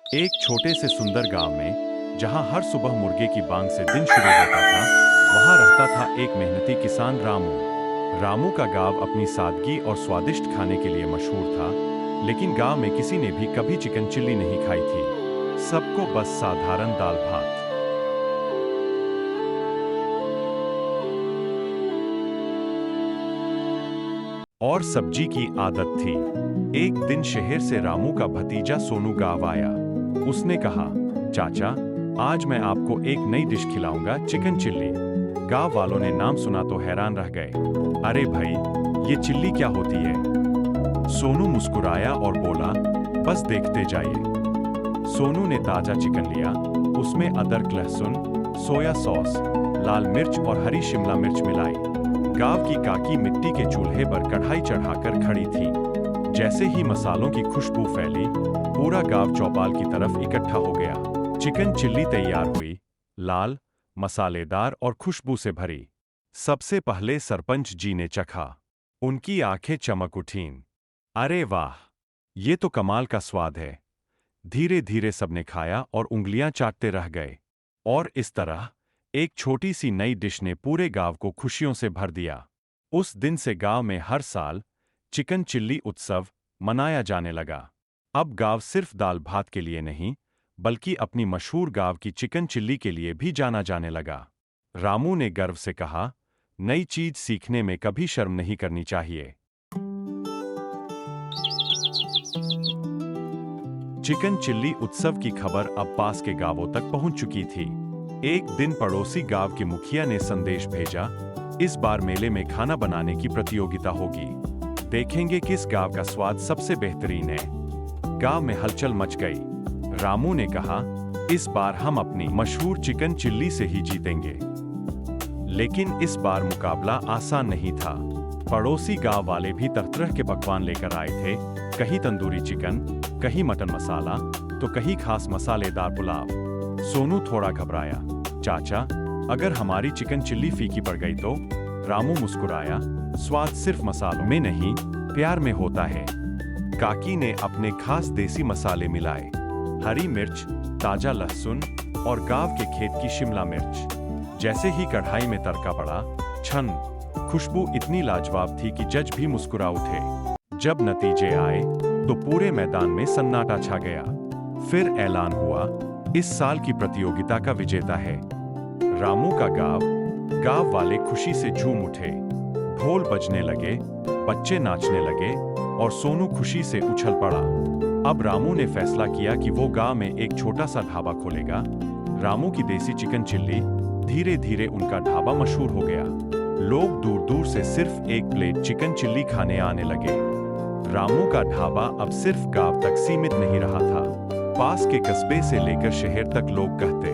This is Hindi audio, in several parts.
एक छोटे से सुंदर गांव में जहां हर सुबह मुर्गे की बांग से दिन शुरू होता था, वहां रहता था एक मेहनती किसान रामू। रामू का गांव अपनी सादगी और स्वादिष्ट खाने के लिए मशहूर था, लेकिन गांव में किसी ने भी कभी चिकन चिल्ली नहीं खाई थी। सबको बस साधारण दाल भात और सब्जी की आदत थी। एक दिन शहर से रामू का भतीजा सोनू गांव आया। उसने कहा, चाचा, आज मैं आपको एक नई डिश खिलाऊंगा, चिकन चिल्ली। गांव वालों ने नाम सुना तो हैरान रह गए। अरे भाई, ये चिल्ली क्या होती है? सोनू मुस्कुराया और बोला, बस देखते जाइए। सोनू ने ताजा चिकन लिया, उसमें अदरक, लहसुन, सोया सॉस, लाल मिर्च और हरी शिमला मिर्च मिलाई। गांव की काकी मिट्टी के चूल्हे पर कढ़ाई चढ़ाकर खड़ी थी। जैसे ही मसालों की खुशबू फैली, पूरा गांव चौपाल की तरफ इकट्ठा हो गया। चिकन चिल्ली तैयार हुई, लाल, मसालेदार और खुशबू से भरी। सबसे पहले सरपंच जी ने चखा। उनकी आंखें चमक उठीं। अरे वाह, ये तो कमाल का स्वाद है। धीरे धीरे सबने खाया और उंगलियां चाटते रह गए। और इस तरह एक छोटी सी नई डिश ने पूरे गांव को खुशियों से भर दिया। उस दिन से गांव में हर साल चिकन चिल्ली उत्सव मनाया जाने लगा। अब गांव सिर्फ दाल भात के लिए नहीं, बल्कि अपनी मशहूर गांव की चिकन चिल्ली के लिए भी जाना जाने लगा। रामू ने गर्व से कहा, नई चीज सीखने में कभी शर्म नहीं करनी चाहिए। चिकन चिल्ली उत्सव की खबर अब पास के गांवों तक पहुंच चुकी थी। एक दिन पड़ोसी गांव के मुखिया ने संदेश भेजा, इस बार मेले में खाना बनाने की प्रतियोगिता होगी। देखेंगे किस गांव का स्वाद सबसे बेहतरीन है। गांव में हलचल मच गई। रामू ने कहा, इस बार हम अपनी मशहूर चिकन चिल्ली से ही जीतेंगे। लेकिन इस बार मुकाबला आसान नहीं था। पड़ोसी गांव वाले भी तरह तरह के पकवान लेकर आए थे। कहीं तंदूरी चिकन, कहीं मटन मसाला, तो कहीं खास मसालेदार पुलाव। सोनू थोड़ा घबराया, चाचा, अगर हमारी चिकन चिल्ली फीकी पड़ गई तो? रामू मुस्कुराया, स्वाद सिर्फ मसालों में नहीं, प्यार में होता है। काकी ने अपने खास देसी मसाले मिलाए, हरी मिर्च, ताजा लहसुन और गांव के खेत की शिमला मिर्च। जैसे ही कढ़ाई में तड़का पड़ा, छन, खुशबू इतनी लाजवाब थी कि जज भी मुस्कुरा उठे। जब नतीजे आए तो पूरे मैदान में सन्नाटा छा गया। फिर ऐलान हुआ, इस साल की प्रतियोगिता का विजेता है रामू का गांव। गांव वाले खुशी से झूम उठे। ढोल बजने लगे, बच्चे नाचने लगे और सोनू खुशी से उछल पड़ा। अब रामू ने फैसला किया कि वो गांव में एक छोटा सा ढाबा खोलेगा। रामू की देसी चिकन चिल्ली धीरे धीरे उनका ढाबा मशहूर हो गया। लोग दूर दूर से सिर्फ एक प्लेट चिकन चिल्ली खाने आने लगे। रामू का ढाबा अब सिर्फ गांव तक सीमित नहीं रहा था। पास के कस्बे से लेकर शहर तक लोग कहते,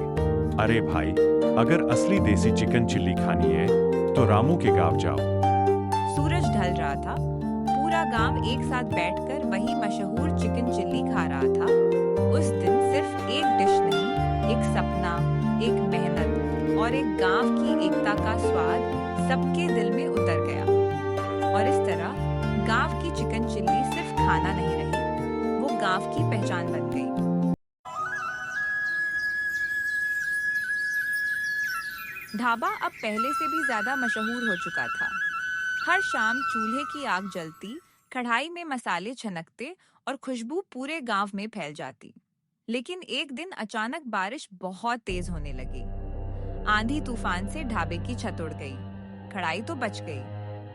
अरे भाई, अगर असली देसी चिकन चिल्ली खानी है तो रामू के गांव जाओ। सूरज ढल रहा था। पूरा गांव एक साथ बैठकर वही मशहूर चिकन चिल्ली खा रहा था। उस दिन सिर्फ एक डिश नहीं, एक सपना, एक मेहनत और एक गांव की एकता का स्वाद सबके दिल में उतर गया। और इस तरह गांव की चिकन चिल्ली सिर्फ खाना नहीं रही, वो गांव की पहचान बन गई। ढाबा अब पहले से भी ज्यादा मशहूर हो चुका था। हर शाम चूल्हे की आग जलती, कढ़ाई में मसाले छनकते और खुशबू पूरे गांव में फैल जाती। लेकिन एक दिन अचानक बारिश बहुत तेज होने लगी। आंधी तूफान से ढाबे की छत उड़ गई। कढ़ाई तो बच गई,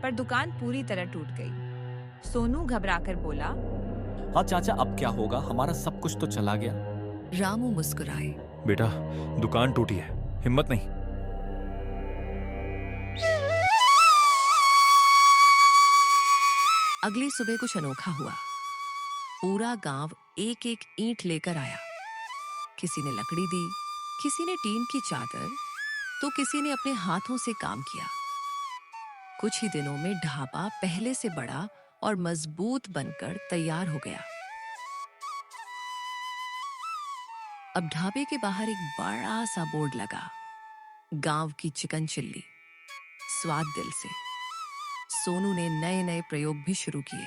पर दुकान पूरी तरह टूट गई। सोनू घबराकर बोला, हाँ चाचा, अब क्या होगा? हमारा सब कुछ तो चला गया। रामू मुस्कुराए। बेटा, दुकान टूटी है, हिम्मत नहीं। अगली सुबह कुछ अनोखा हुआ। पूरा गांव एक एक ईंट लेकर आया। किसी ने लकड़ी दी, किसी ने टीन की चादर, तो किसी ने अपने हाथों से काम किया। कुछ ही दिनों में ढाबा पहले से बड़ा और मजबूत बनकर तैयार हो गया। अब ढाबे के बाहर एक बड़ा सा बोर्ड लगा, गांव की चिकन चिल्ली, स्वाद दिल से। सोनू ने नए नए प्रयोग भी शुरू किए।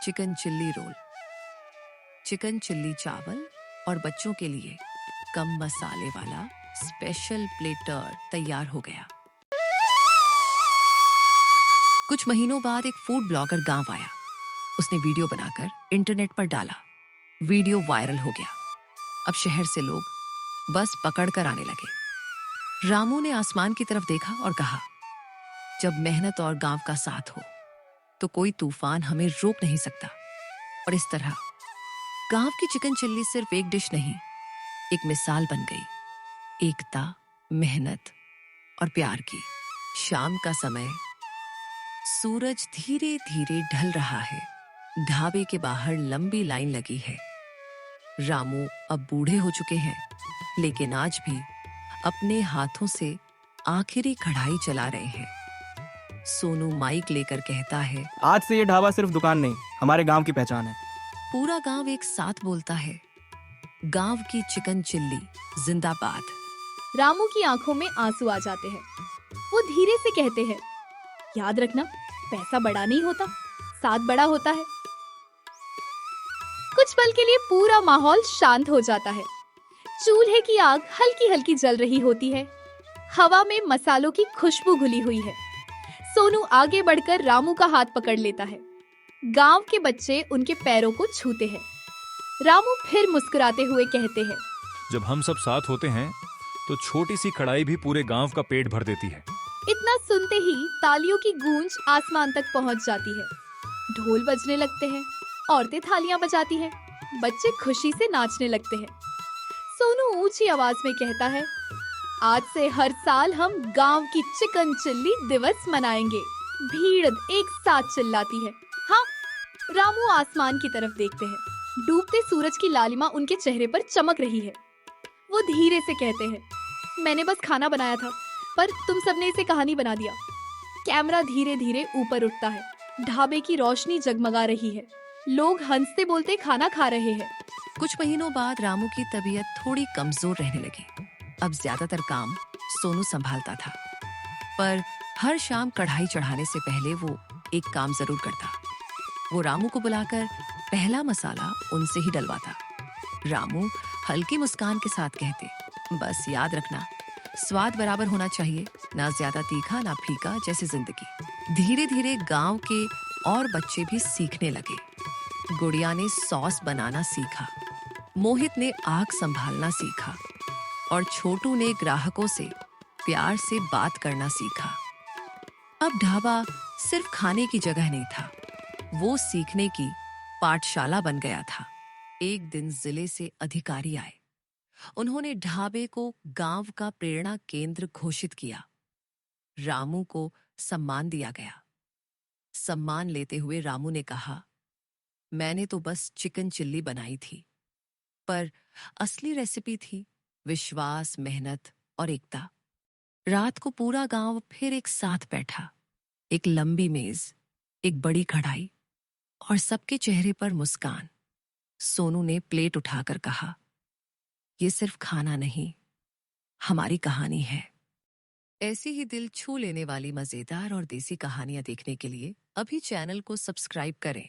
Chicken chilli roll, chicken chilli चावल और बच्चों के लिए कम मसाले वाला स्पेशल प्लेटर तैयार हो गया। कुछ महीनों बाद एक फूड ब्लॉगर गांव आया। उसने वीडियो बनाकर इंटरनेट पर डाला। वीडियो वायरल हो गया। अब शहर से लोग बस पकड़कर आने लगे। रामू ने आसमान की तरफ देखा और कहा, जब मेहनत और गांव का साथ हो तो कोई तूफान हमें रोक नहीं सकता। और इस तरह गांव की चिकन चिल्ली सिर्फ एक डिश नहीं, एक मिसाल बन गई, एकता, मेहनत और प्यार की। शाम का समय, सूरज धीरे धीरे ढल रहा है। ढाबे के बाहर लंबी लाइन लगी है। रामू अब बूढ़े हो चुके हैं, लेकिन आज भी अपने हाथों से आखिरी कढ़ाई चला रहे हैं। सोनू माइक लेकर कहता है, आज से ये ढाबा सिर्फ दुकान नहीं, हमारे गांव की पहचान है। पूरा गांव एक साथ बोलता है, गांव की चिकन चिल्ली जिंदाबाद। रामू की आंखों में आंसू आ जाते हैं। वो धीरे से कहते हैं, याद रखना, पैसा बड़ा नहीं होता, साथ बड़ा होता है। कुछ पल के लिए पूरा माहौल शांत हो जाता है। चूल्हे की आग हल्की हल्की जल रही होती है। हवा में मसालों की खुशबू घुली हुई है। सोनू आगे बढ़कर रामू का हाथ पकड़ लेता है। गांव के बच्चे उनके पैरों को छूते हैं। रामू फिर मुस्कुराते हुए कहते हैं, जब हम सब साथ होते हैं तो छोटी सी कढ़ाई भी पूरे गांव का पेट भर देती है। इतना सुनते ही तालियों की गूंज आसमान तक पहुंच जाती है। ढोल बजने लगते हैं, औरतें थालियां बजाती हैं, बच्चे खुशी से नाचने लगते हैं। सोनू ऊंची आवाज में कहता है, आज से हर साल हम गांव की चिकन चिल्ली दिवस मनाएंगे। भीड़ एक साथ चिल्लाती है। हाँ, रामू आसमान की तरफ देखते हैं। डूबते सूरज की लालिमा उनके चेहरे पर चमक रही है। वो धीरे से कहते हैं, मैंने बस खाना बनाया था, पर तुम सबने इसे कहानी बना दिया। कैमरा धीरे धीरे ऊपर उठता है। ढाबे की रोशनी जगमगा रही है। लोग हंसते बोलते खाना खा रहे हैं। कुछ महीनों बाद रामू की तबीयत थोड़ी कमजोर रहने लगी। अब ज्यादातर काम सोनू संभालता था, पर हर शाम कढ़ाई चढ़ाने से पहले वो एक काम जरूर करता। वो रामू को बुलाकर पहला मसाला उनसे ही डलवाता। रामू हल्की मुस्कान के साथ कहते, बस याद रखना, स्वाद बराबर होना चाहिए, ना ज्यादा तीखा ना फीका, जैसे जिंदगी। धीरे धीरे गांव के और बच्चे भी सीखने लगे। गुड़िया ने सॉस बनाना सीखा, मोहित ने आग संभालना सीखा और छोटू ने ग्राहकों से प्यार से बात करना सीखा। अब ढाबा सिर्फ खाने की जगह नहीं था, वो सीखने की पाठशाला बन गया था। एक दिन जिले से अधिकारी आए। उन्होंने ढाबे को गांव का प्रेरणा केंद्र घोषित किया। रामू को सम्मान दिया गया। सम्मान लेते हुए रामू ने कहा, मैंने तो बस चिकन चिल्ली बनाई थी, पर असली रेसिपी थी विश्वास, मेहनत और एकता। रात को पूरा गांव फिर एक साथ बैठा। एक लंबी मेज, एक बड़ी कढ़ाई और सबके चेहरे पर मुस्कान। सोनू ने प्लेट उठाकर कहा, ये सिर्फ खाना नहीं, हमारी कहानी है। ऐसी ही दिल छू लेने वाली मजेदार और देसी कहानियां देखने के लिए अभी चैनल को सब्सक्राइब करें।